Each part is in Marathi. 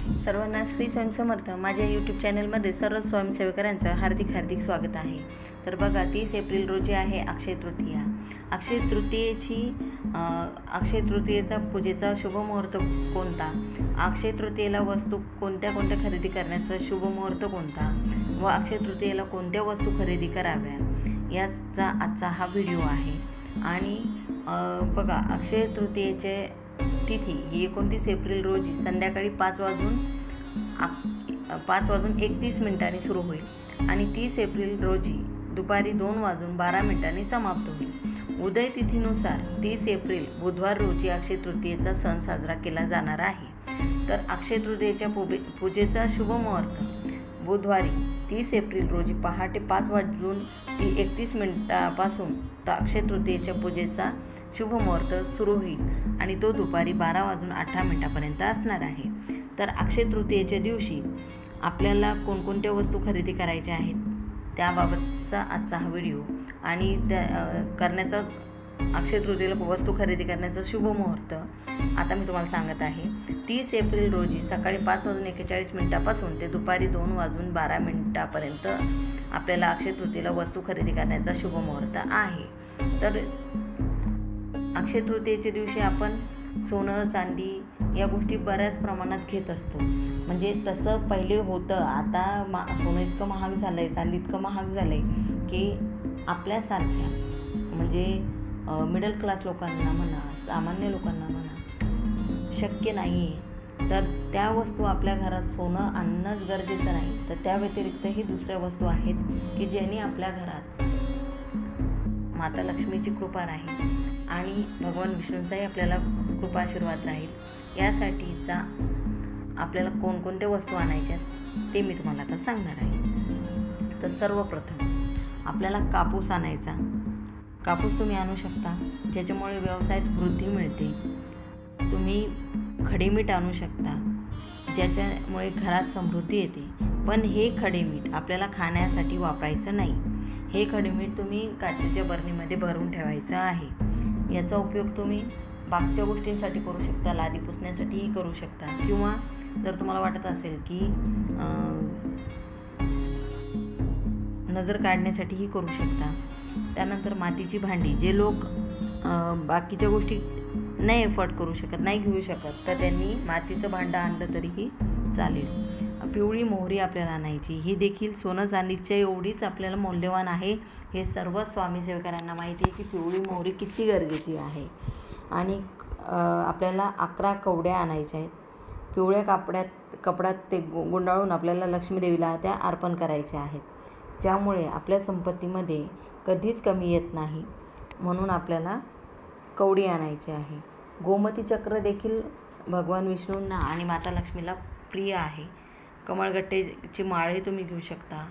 सर्वांना श्री स्वामी समर्थ माझ्या यूट्यूब चॅनलमध्ये सर्व स्वयंसेवकांचं हार्दिक स्वागत आहे। तर बघा 30 एप्रिल रोजी आहे अक्षय तृतीया। अक्षय तृतीयेचा पूजेचा शुभ मुहूर्त कोणता, अक्षय तृतीयेला वस्तू कोणत्या खरेदी करण्याचा शुभ मुहूर्त कोणता व अक्षय तृतीयेला कोणत्या वस्तू खरेदी कराव्या याचा आजचा हा व्हिडिओ आहे। आणि बघा अक्षय तृतीयेचे तिथी ही 29 एप्रिल रोजी संध्याकाळी 5:31 सुरू होईल आणि 30 एप्रिल रोजी दुपारी 2:12 समाप्त होईल। उदय तिथीनुसार 30 एप्रिल बुधवार रोजी अक्षय तृतीयेचा सण साजरा केला जाणार आहे। तर अक्षय तृतीयेच्या पूजेचा शुभ मुहूर्त बुधवारी 30 एप्रिल रोजी पहाटे 5:31 पासून तर अक्षय तृतीयेच्या पूजेचा शुभ मुहूर्त सुरू होईल आणि तो दुपारी 12:18 असणार आहे। तर अक्षय तृतीयेच्या दिवशी आपल्याला कोणकोणत्या वस्तू खरेदी करायच्या आहेत त्याबाबतचा आजचा हा व्हिडिओ आणि अक्षय तृतीयेला वस्तू खरेदी करण्याचा शुभ मुहूर्त आता मी तुम्हाला सांगत आहे। 30 एप्रिल रोजी सकाळी 5:41 पासून ते दुपारी 2:12 आपल्याला अक्षय तृतीयेला वस्तू खरेदी करण्याचा शुभ मुहूर्त आहे। तर अक्षय तृतीयेच्या दिवशी आपण सोनं चांदी या गोष्टी बऱ्याच प्रमाणात घेत असतो। म्हणजे तसं पहिले होतं, आता सोनं इतकं महाग झालं आहे, चांदी इतकं महाग झालं आहे की आपल्यासारख्या म्हणजे मिडल क्लास लोकांना म्हणा, सामान्य लोकांना म्हणा शक्य नाही आहे। तर त्या वस्तू आपल्या घरात सोनं आणणंच गरजेचं नाही, तर त्या व्यतिरिक्तही दुसऱ्या वस्तू आहेत की ज्यांनी आपल्या घरात माता लक्ष्मीची कृपा राहील आणि भगवान विष्णूंचाही आपल्याला कृपा आशीर्वाद राहील। यासाठीचा आपल्याला कोणकोणत्या वस्तू आणायच्या ते मी तुम्हाला आता सांगणार आहे। तर सर्वप्रथम आपल्याला कापूस आणायचा। कापूस तुम्ही आणू शकता ज्याच्यामुळे व्यवसायात वृद्धी मिळते। तुम्ही खडेमीठ आणू शकता ज्याच्यामुळे घरात समृद्धी येते। पण हे खडेमीठ आपल्याला खाण्यासाठी वापरायचं नाही, हे खडेमीठ तुम्ही काचेच्या बरणीमध्ये भरून ठेवायचं आहे। याचा उपयोग तुम्ही बाकीच्या गोष्टींसाठी करू शकता, लादी पुसण्यासाठीही करू शकता किंवा जर तुम्हाला वाटत असेल की नजर काढण्यासाठीही करू शकता। त्यानंतर मातीची भांडी, जे लोक बाकीच्या गोष्टी नाही एफर्ट करू शकत, नाही घेऊ शकत, तर त्यांनी मातीचं भांडं आणलं तरीही चालेल। पिवळी मोहरी आपल्याला आणायची, ही देखील सोनं चांदीच्या एवढीच आपल्याला मौल्यवान आहे। हे सर्व स्वामी सेवकांना माहिती आहे की पिवळी मोहरी किती गरजेची आहे। आणि आपल्याला 11 कवड्या आणायच्या आहेत। पिवळ्या कपड्यात ते गुंडाळून आपल्याला लक्ष्मीदेवीला त्या अर्पण करायच्या आहेत, ज्यामुळे आपल्या संपत्तीमध्ये कधीच कमी येत नाही, म्हणून आपल्याला कवडी आणायची आहे। गोमती चक्र देखील भगवान विष्णूंना आणि माता लक्ष्मीला प्रिय आहे। कमळगट्टेची माळही तुम्ही घेऊ शकता,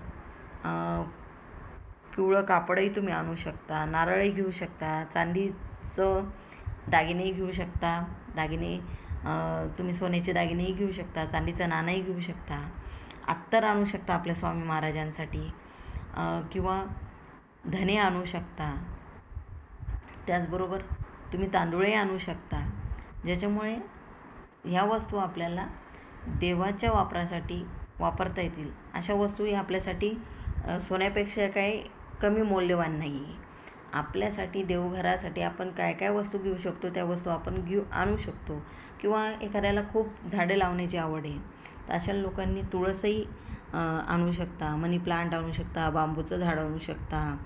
पिवळं कापडही तुम्ही आणू शकता, नारळही घेऊ शकता, चांदीचं दागिनेही घेऊ शकता, तुम्ही सोन्याचे दागिनेही घेऊ शकता, चांदीचं नाणंही घेऊ शकता, अत्तर आणू शकता आपल्या स्वामी महाराजांसाठी किंवा धने आणू शकता। त्याचबरोबर तुम्ही तांदूळही आणू शकता, ज्याच्यामुळे ह्या वस्तू आपल्याला देवाच्या वापरासाठी वापरता येतील। अशा वस्तू ही आपल्यासाठी सोन्यापेक्षा काही कमी मौल्यवान नाही आहे। आपल्यासाठी देवघरासाठी आपण काय वस्तू घेऊ शकतो त्या वस्तू आपण आणू शकतो। किंवा एखाद्याला खूप झाडे लावण्याची आवड आहे, तर अशा लोकांनी तुळसही आणू शकता, मनी प्लांट आणू शकता, बांबूचं झाड आणू शकता,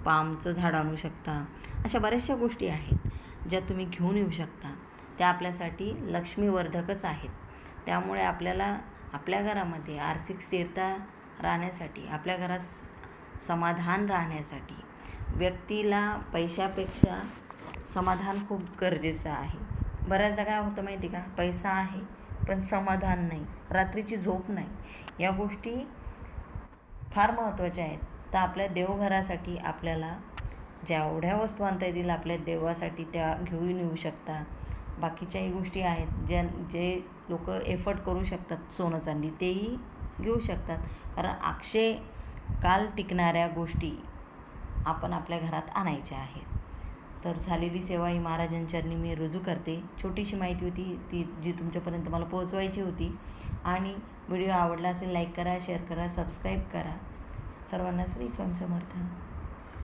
पामचं झाड आणू शकता। अशा बऱ्याचशा गोष्टी आहेत ज्या तुम्ही घेऊन येऊ शकता, त्या आपल्यासाठी लक्ष्मीवर्धकच आहेत। त्यामुळे आपल्याला आपल्या घरामध्ये आर्थिक स्थिरता राहण्यासाठी, आपल्या घरात समाधान राहण्यासाठी व्यक्तीला पैशापेक्षा समाधान खूप गरजेचं आहे। बऱ्याचदा काय होतं माहिती का, पैसा आहे पण समाधान नाही, रात्रीची झोप नाही, या गोष्टी फार महत्त्वाच्या आहेत। तर आपल्या देवघरासाठी आपल्याला जेवढ्या वस्तू आणता येतील आपल्या देवासाठी त्या घेऊन येऊ शकता। बाकीच्याही गोष्टी आहेत जे लोक एफर्ट करू शकतात सोनं चांदी तेही घेऊ शकतात, कारण अक्षय काल टिकणाऱ्या गोष्टी आपण आपल्या घरात आणायच्या आहेत। तर झालेली सेवा ही महाराजांचरणी मी रुजू करते. छोटीशी माहिती होती ती जी तुमच्यापर्यंत मला पोहोचवायची होती. आणि व्हिडिओ आवडला असेल लाईक करा, शेअर करा, सबस्क्राईब करा. सर्वांना श्री स्वामी समर्थ.